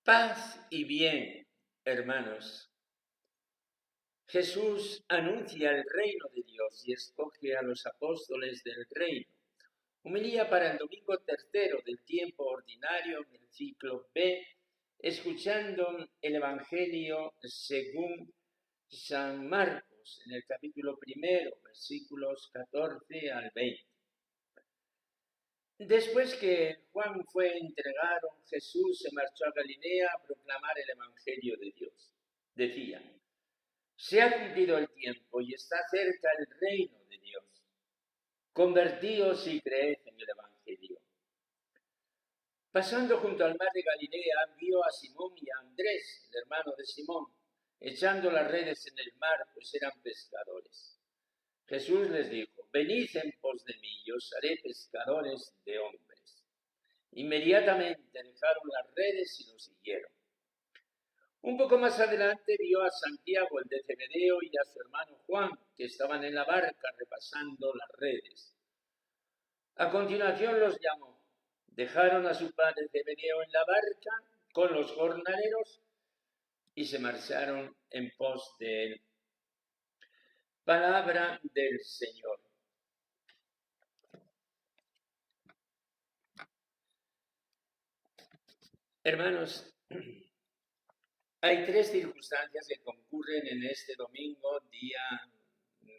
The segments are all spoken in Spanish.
Paz y bien, hermanos. Jesús anuncia el reino de Dios y escoge a los apóstoles del reino. Homilía para el domingo tercero del tiempo ordinario del ciclo B, escuchando el Evangelio según San Marcos en el capítulo primero, versículos 14 al 20. Después que Juan fue entregado, Jesús se marchó a Galilea a proclamar el Evangelio de Dios. Decía: se ha cumplido el tiempo y está cerca el reino de Dios. Convertíos y creed en el Evangelio. Pasando junto al mar de Galilea, vio a Simón y a Andrés, el hermano de Simón, echando las redes en el mar, pues eran pescadores. Jesús les dijo: venid en pos de mí y os haré pescadores de hombres. Inmediatamente dejaron las redes y lo siguieron. Un poco más adelante vio a Santiago, el de Zebedeo, y a su hermano Juan, que estaban en la barca repasando las redes. A continuación los llamó. Dejaron a su padre Zebedeo en la barca con los jornaleros y se marcharon en pos de él. Palabra del Señor. Hermanos, hay tres circunstancias que concurren en este domingo, día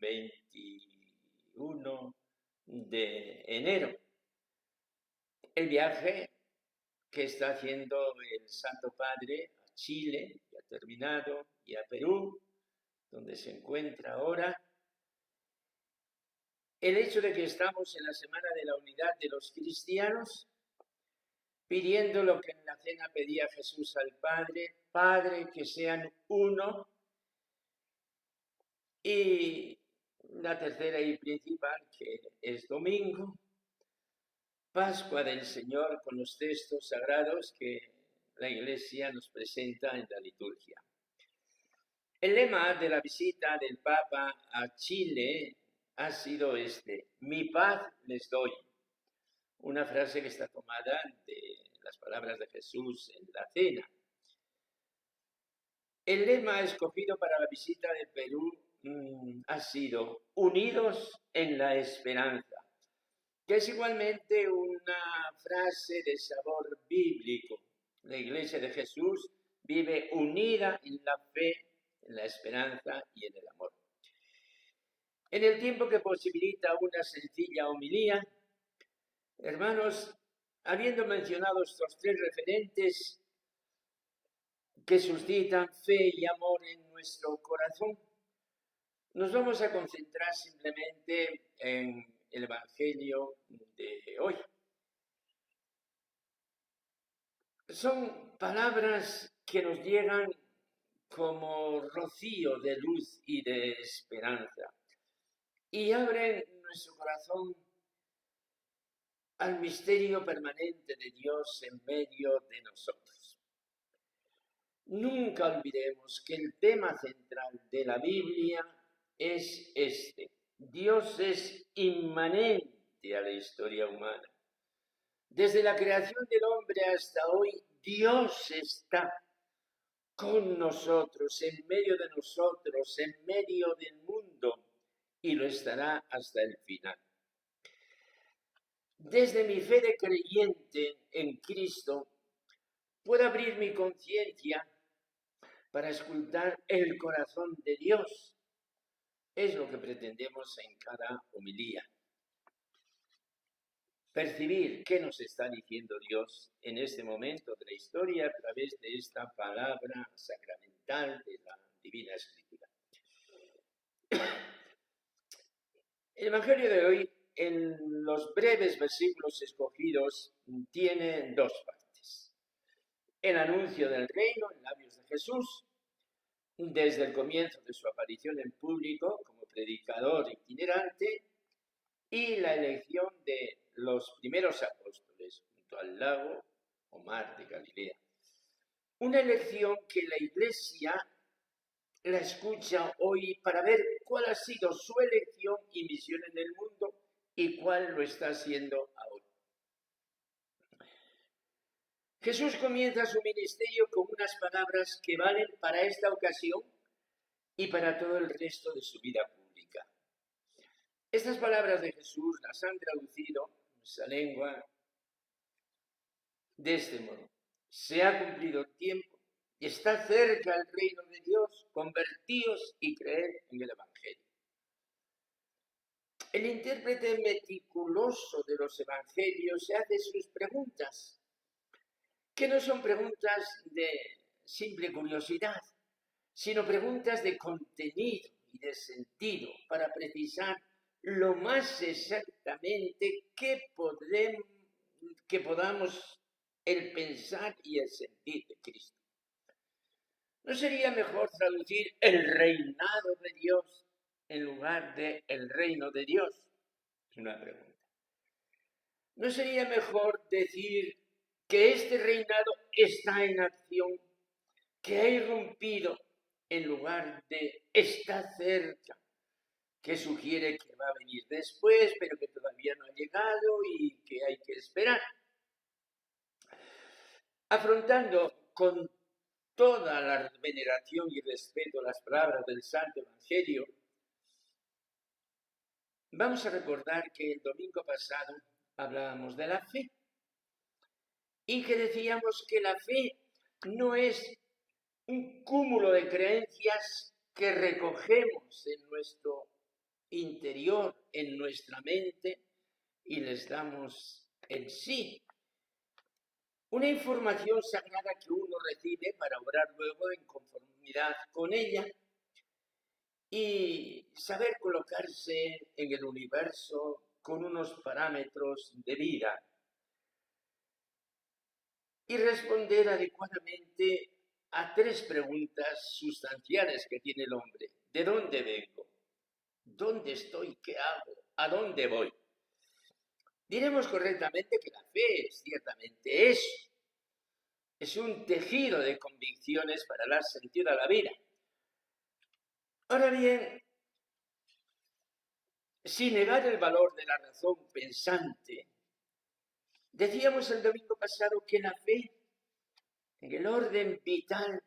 21 de enero. El viaje que está haciendo el Santo Padre a Chile, ya terminado, y a Perú, donde se encuentra ahora. El hecho de que estamos en la Semana de la Unidad de los Cristianos, pidiendo lo que en la cena pedía Jesús al Padre: Padre, que sean uno. Y la tercera y principal, que es domingo, Pascua del Señor, con los textos sagrados que la Iglesia nos presenta en la liturgia. El lema de la visita del Papa a Chile ha sido este: mi paz les doy. Una frase que está tomada de las palabras de Jesús en la cena. El lema escogido para la visita de Perú ha sido unidos en la esperanza, que es igualmente una frase de sabor bíblico. La Iglesia de Jesús vive unida en la fe, en la esperanza y en el amor. En el tiempo que posibilita una sencilla homilía, hermanos, habiendo mencionado estos tres referentes que suscitan fe y amor en nuestro corazón, nos vamos a concentrar simplemente en el Evangelio de hoy. Son palabras que nos llegan como rocío de luz y de esperanza y abren nuestro corazón al misterio permanente de Dios en medio de nosotros. Nunca olvidemos que el tema central de la Biblia es este: Dios es inmanente a la historia humana. Desde la creación del hombre hasta hoy, Dios está con nosotros, en medio de nosotros, en medio del mundo, y lo estará hasta el final. Desde mi fe de creyente en Cristo, puedo abrir mi conciencia para escuchar el corazón de Dios. Es lo que pretendemos en cada homilía. Percibir qué nos está diciendo Dios en este momento de la historia a través de esta palabra sacramental de la Divina Escritura. El Evangelio de hoy, en los breves versículos escogidos, tiene dos partes. El anuncio del reino en labios de Jesús, desde el comienzo de su aparición en público como predicador itinerante, y la elección de los primeros apóstoles junto al lago o mar de Galilea. Una elección que la Iglesia la escucha hoy para ver cuál ha sido su elección y misión en el mundo y cuál lo está haciendo ahora. Jesús comienza su ministerio con unas palabras que valen para esta ocasión y para todo el resto de su vida pública. Estas palabras de Jesús las han traducido en nuestra lengua de este modo: se ha cumplido el tiempo y está cerca el reino de Dios, convertíos y creed en el Evangelio. El intérprete meticuloso de los Evangelios se hace sus preguntas, que no son preguntas de simple curiosidad, sino preguntas de contenido y de sentido para precisar lo más exactamente que podamos el pensar y el sentir de Cristo. ¿No sería mejor traducir el reinado de Dios en lugar de el reino de Dios? Es una pregunta. ¿No sería mejor decir que este reinado está en acción, que ha irrumpido, en lugar de está cerca, que sugiere que va a venir después, pero que todavía no ha llegado y que hay que esperar? Afrontando con toda la veneración y respeto las palabras del Santo Evangelio, vamos a recordar que el domingo pasado hablábamos de la fe y que decíamos que la fe no es un cúmulo de creencias que recogemos en nuestro interior, en nuestra mente, y les damos en sí una información sagrada que uno recibe para obrar luego en conformidad con ella y saber colocarse en el universo con unos parámetros de vida y responder adecuadamente a tres preguntas sustanciales que tiene el hombre. ¿De dónde vengo? ¿Dónde estoy? ¿Qué hago? ¿A dónde voy? Diremos correctamente que la fe es ciertamente eso. Es un tejido de convicciones para dar sentido a la vida. Ahora bien, sin negar el valor de la razón pensante, decíamos el domingo pasado que la fe en el orden vital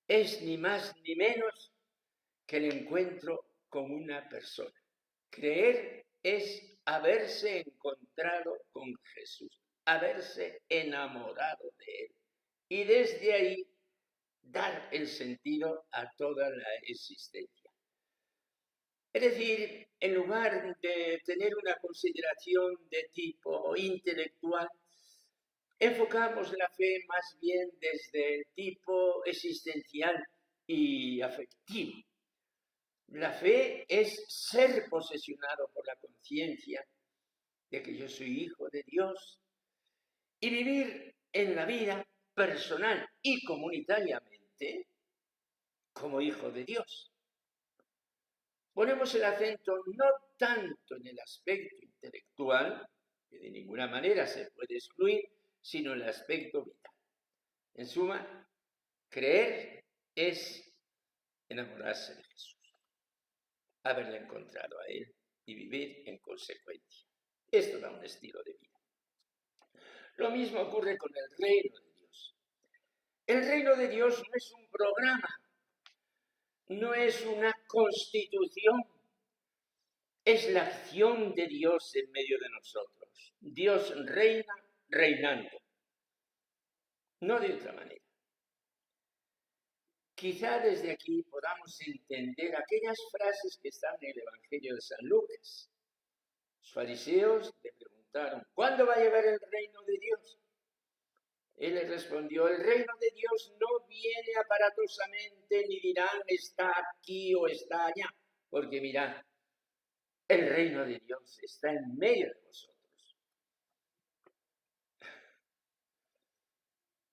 es ni más ni menos que el encuentro con una persona. Creer es haberse encontrado con Jesús, haberse enamorado de Él y desde ahí dar el sentido a toda la existencia. Es decir, en lugar de tener una consideración de tipo intelectual, enfocamos la fe más bien desde el tipo existencial y afectivo. La fe es ser posesionado por la conciencia de que yo soy hijo de Dios y vivir en la vida personal y comunitariamente como hijo de Dios. Ponemos el acento no tanto en el aspecto intelectual, que de ninguna manera se puede excluir, sino en el aspecto vital. En suma, creer es enamorarse de Jesús, haberle encontrado a Él y vivir en consecuencia. Esto da un estilo de vida. Lo mismo ocurre con el reino de Dios. El reino de Dios no es un programa, no es una constitución, es la acción de Dios en medio de nosotros. Dios reina reinando, no de otra manera. Quizá desde aquí podamos entender aquellas frases que están en el Evangelio de San Lucas. Los fariseos le preguntaron: ¿cuándo va a llegar el reino de Dios? Él les respondió: el reino de Dios no viene aparatosamente, ni dirán está aquí o está allá, porque mirad, el reino de Dios está en medio de vosotros.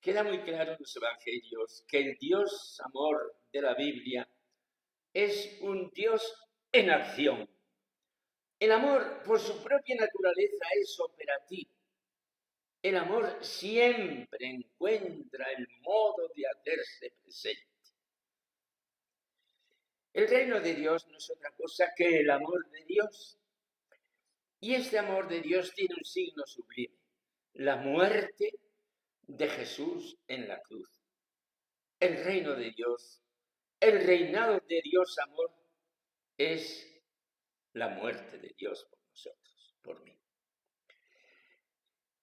Queda muy claro en los evangelios que el Dios amor de la Biblia es un Dios en acción. El amor, por su propia naturaleza, es operativo. El amor siempre encuentra el modo de hacerse presente. El reino de Dios no es otra cosa que el amor de Dios. Y este amor de Dios tiene un signo sublime: la muerte de Jesús en la cruz. El reino de Dios, el reinado de Dios amor, es la muerte de Dios por nosotros, por mí.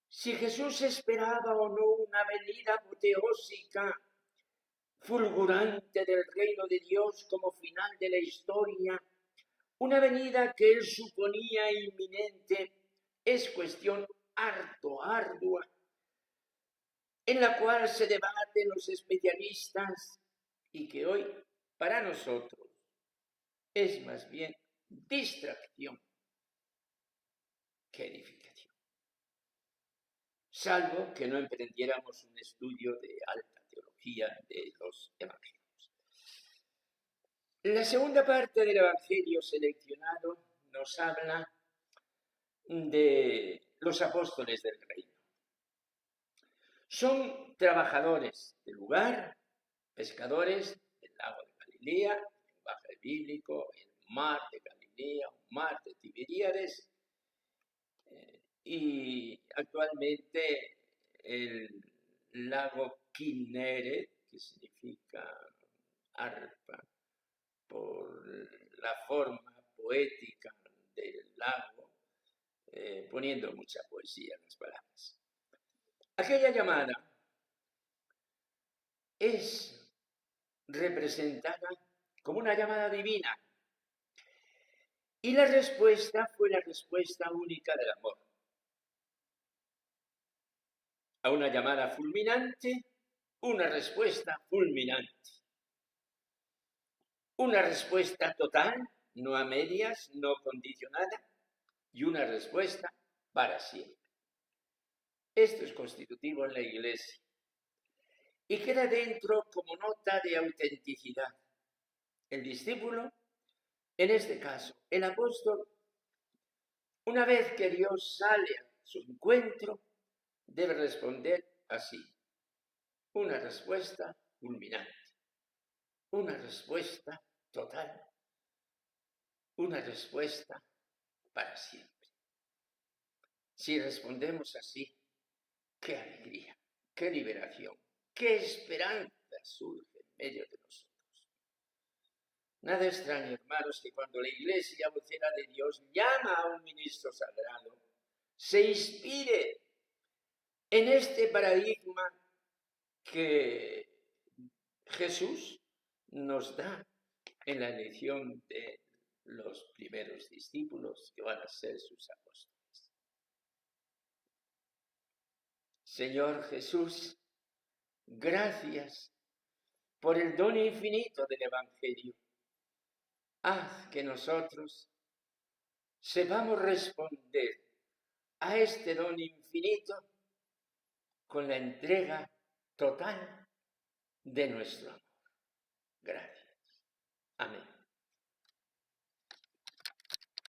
Si Jesús esperaba o no una venida apoteósica, fulgurante del reino de Dios como final de la historia, una venida que él suponía inminente, es cuestión harto ardua, en la cual se debaten los especialistas y que hoy, para nosotros, es más bien distracción que edificación. Salvo que no emprendiéramos un estudio de alta teología de los evangelios. La segunda parte del evangelio seleccionado nos habla de los apóstoles del reino. Son trabajadores del lugar, pescadores del lago de Galilea, el lenguaje bíblico, el mar de Galilea, un mar de Tiberíades, y actualmente el lago Kinneret, que significa arpa, por la forma poética del lago, poniendo mucha poesía en las palabras. Aquella llamada es representada como una llamada divina y la respuesta fue la respuesta única del amor. A una llamada fulminante, una respuesta fulminante. Una respuesta total, no a medias, no condicionada, y una respuesta para siempre. Esto es constitutivo en la Iglesia y queda dentro como nota de autenticidad. El discípulo, en este caso, el apóstol, una vez que Dios sale a su encuentro, debe responder así. Una respuesta fulminante, una respuesta total, una respuesta para siempre. Si respondemos así, qué alegría, qué liberación, qué esperanza surge en medio de nosotros. Nada extraño, hermanos, que cuando la Iglesia vocera de Dios llama a un ministro sagrado, se inspire en este paradigma que Jesús nos da en la elección de los primeros discípulos que van a ser sus apóstoles. Señor Jesús, gracias por el don infinito del Evangelio. Haz que nosotros sepamos responder a este don infinito con la entrega total de nuestro amor. Gracias. Amén.